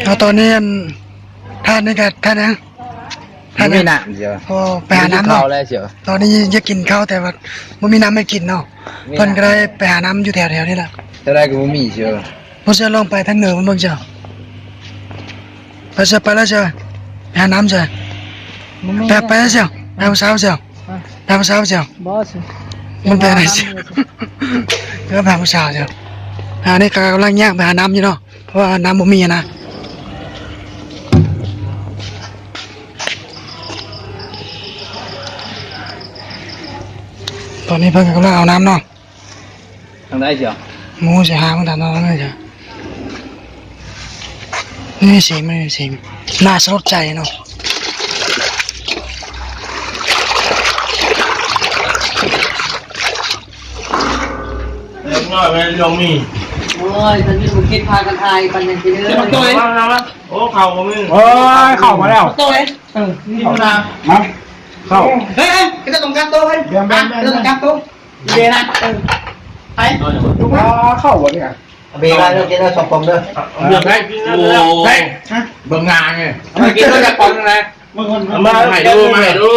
เอาตอนนี้ท่านนี่กันท่านนะท่านไม่น้ำเชียว โอ้ไปหาน้ำเนาะตอนนี้จะกินข้าวแต่ว่าไม่มีน้ำไม่กินเนาะเพิ่นก็ได้ไปหาน้ำอยู่แถวๆนี่แหละจะได้ก็ไม่มีเชียวผมจะลองไปทางเหนือมันเบิ่งเจ้าไปเจ้าไปแล้วเจ้าไปหาน้ำเจ้าไปแล้วเจ้าไปผู้สาวเจ้าไปผู้สาวเจ้ามันเป็นอะไรเจ้าก็ไปผู้สาวเจ้านี่กำลังแยกไปหาน้ำอยู่เนาะเพราะว่าน้ำบ่มีนะตอนนี้เพิ่งกำลังเอาน้ำเนาะทางได้เชียวหมูจะหามันทำอะไรเจ้าไม่สิน่าสลดใจเนาะน้อยไปลงมีโอ้ยตอนนี้ผมคิดพากันทายปันยังกินเลยตัวเองโอ้เข่ามึงโอ้ยเข้ามาแล้วตัวเองนี่มาเข้าเฮ้ยก็ต้องการตัวเว้ยก็ต้องการตัวเบนะไปลูกเข้าวะเนี่ยเบนะเรากินเราสองปองเด้อเดี๋ยวให้กินแล้วให้เบิ่งงานไงมากินเราจะปองอะไรมาให้ดู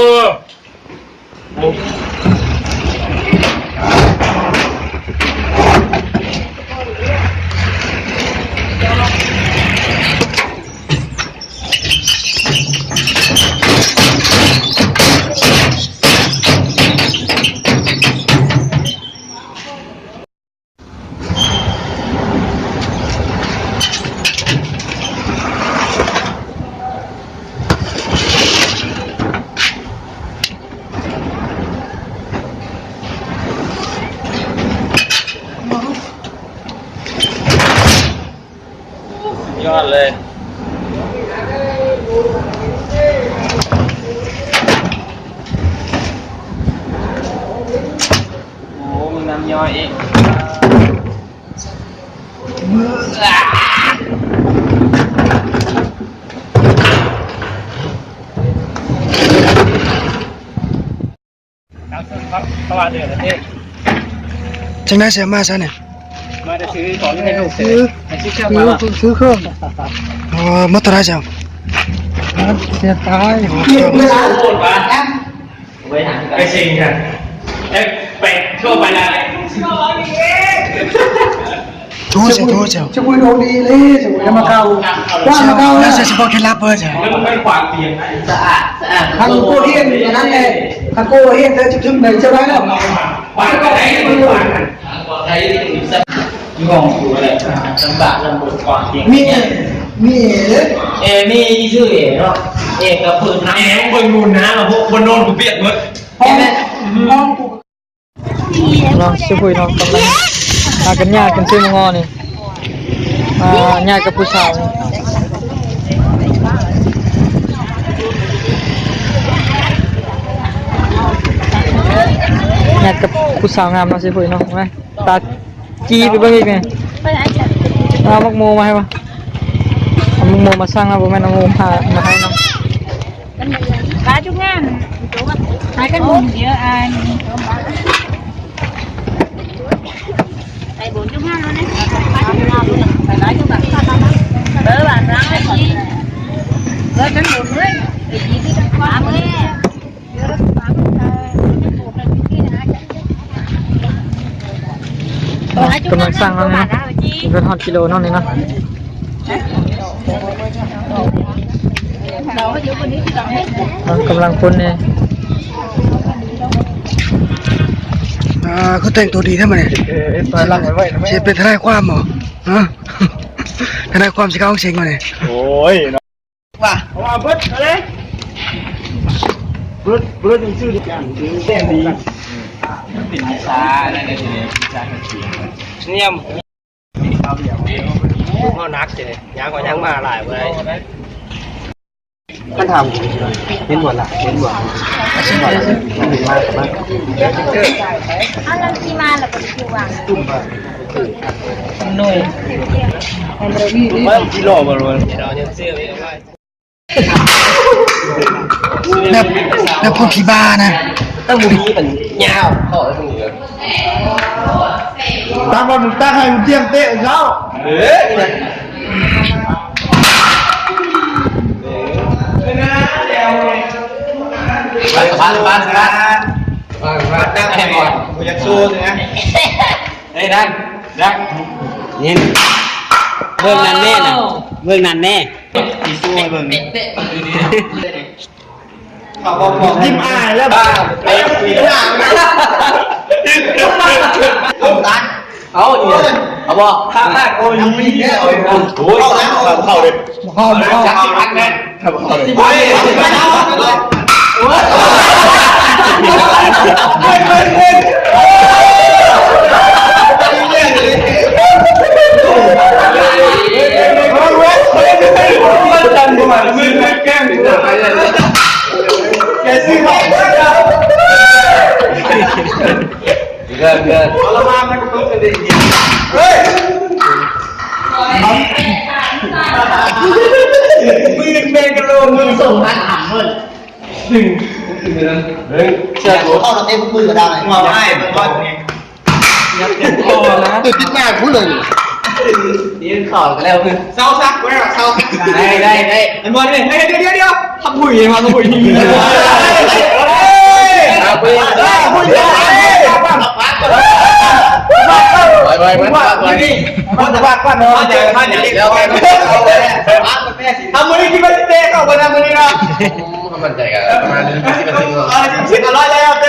ยอดเลยโอ้มีน้ำย่อยอีกครับสวัสดีครับพี่จังได้เสียมาซะเนี่ยมาจะซื้อของให้ลูกซื้อเครื่องมาซื้อเครื่องมาตัวไหนเจ้าเสียตายไปสิงกันเป็ดชั่วไปได้ทูเจ้าช่วยดูดีเลยช่วยมาเกาว่ามาเกาแล้วจะบอกเคล็ดลับเบอร์เจ้าแล้วมันไม่ขวางเตียงสะอาดทางโคเฮียนอย่างนั้นเลยทางโคเฮียนเธอจึงไหนจะได้แล้วขวางก็ได้ไม่ขวางใช้งงอยู่อะไรลำบากลำบากก่อนเตียงมีมีชื่อเนาะกับพื้นน้ำบนนูนนะพวกบนโนนกูเปียกหมดห้องกู น้องช่วยน้องกำลังมากันญาติกันชื่อมงอนี่ญาติกับผู้สาวญาติกับผู้สาวงามน้องช่วยน้องไหมตาจีไปบ้างอีกไงเอามักโมมาให้ปะเอามักโมมาสร้างเอาแม่น้องโมมาให้น้องปลาจุกงานหากันมุมเดียวอันไปบุญจุกงานแล้วเนี่ยไปจุกงานเลยไปร้านจุกงานเออบ้านร้านไอ้จีเออฉันบุญเลยไอ้จีที่ทำความเลยเยอะปลาบุญเลยบุญเป็นที่ไหนกำลังสร้างแล้วนะเป็นฮอตกิโลน้องนี่เนาะกำลังคนเนี่ยเขาแต่งตัวดีท่านมาเนี่ยเสียเป็นทนายความเหรอทนายความสิเขาเสียงมาเนี่ยโอ้ยว่าเบิร์ดอะไรเบิร์ดชื่อดีจังแจ้งดีเป็นวิชาอะไรกันเนี่ยวิชาการเขียนเนี่ยเขานักเลยยังกว่ายังมาหลายเลยกันทำเป็นหมดละเป็นหมดอะไรที่มาแล้วก็คือวางตุ่มไปหน่วยว่ากิโลบอลลูนเรายังเสียไม่ได้แล้วพวกขี้บ้านะตั้งมุมนี้มันยาวเข้าไปตรงนี้เลยตั้งบอลตั้งให้มันเที่ยงเตะเขา บ้านนั่งแข่งก่อนกูอยากสู้สินะเฮ้ยดังนี่เบิ่งนั่นแน่น่ะเบิ่งนั่นแน่ที่สู้ให้เบิ่งนี่บอกยิ้มอายแล้วบ้าไอ้คุยหน้าเอาเนี่ยเอาบ่ถ้าโอ้ยมีเนี่ยโอ้ยเข้าเลย เข้า จับพันแน่เข้าเลยโอ้ยจันกูมาซื้อแก้มกูไปเลยแกซื้อของเกินเอาละมามันก็ต้องได้ยินเฮ้ยมือเบงกระโดดมือส่งพันหันมือเชื่อกูเข้าเราเต็มมือก็ได้มาให้มันว่ายัดเต็มคอนะติดหน้ากูเลยนี่ข่าวกันแล้วคือเศร้าซักไว้หรอเศร้าได้ไอ้บอลเนี่ยเดี๋ยวทำบุยมาทำบุยยิงเลยไปนี่มันจะพักก่อนเนาะเดี๋ยวมันจะเดี๋ยวไปทำมือนี่คิดว่าจะเตะเข้าไปทำมือนี่นะมันใจกันประมาณ10 นาทีแล้วเตะ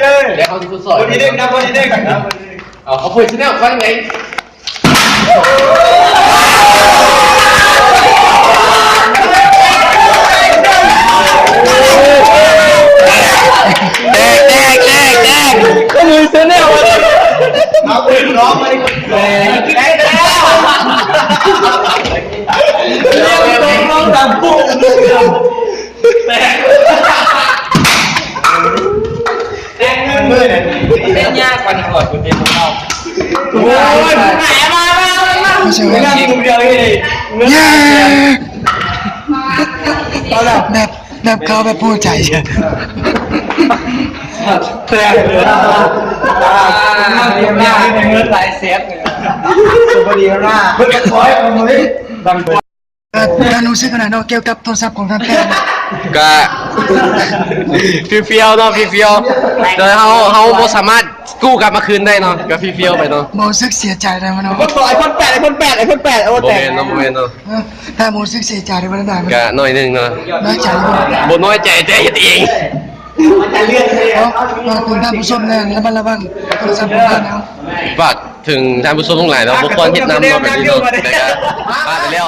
เลยเดี๋ยวเขาจะสอนคนนี้เด้งนะคนนี้เด้งเขาพูดที่นี่เขาไงก็มือเส้นเนี่ยวันเอาไปร้องมาดิได้แล้วร้องตามปุ๊บแต่เงินมือเนี่ยเป็นยากกว่านี้ก่อนคุณเต็มเราโอ้ยไหนมาไม่ใช่ นั่งดูเดียวเลย เย้แบบเขาแบบพูดใจเชียว แตกเลยเงินหลายเซฟเลยสุภดีหน้าเพื่อนคอยเอามือดังการรู้สึกขนาดนั้นเกี่ยวกับโทรศัพท์ของท่านแพทย์ ก็เฟี้ยวเนาะเฟี้ยวโดยเขาบ่สามารถกู้กลับมาคืนได้เนาะก็เฟี้ยวไปเนาะ โมสึกเสียใจได้มั้ยเนาะ ไอคอน8โอ้ โมเม แต่ นต์เนาะโมเมนต์เนาะ ถ้าโมสึกเสียใจได้มั้ยได้มั้ย ก็หน่อยนึงเนาะ น้อยใจ บ่น้อยใจเฮ็ดเอง มันจะเลื่อนเลย เพราะคุณท่านผู้ชมเนี่ยระมัดระวังโทรศัพท์ของท่านนะ ฝากถึงท่านผู้ชมทั้งหลายเนาะบ่ควรเฮ็ดนำเนาะแบบนี้เนาะแต่ก็พลาดไปแล้ว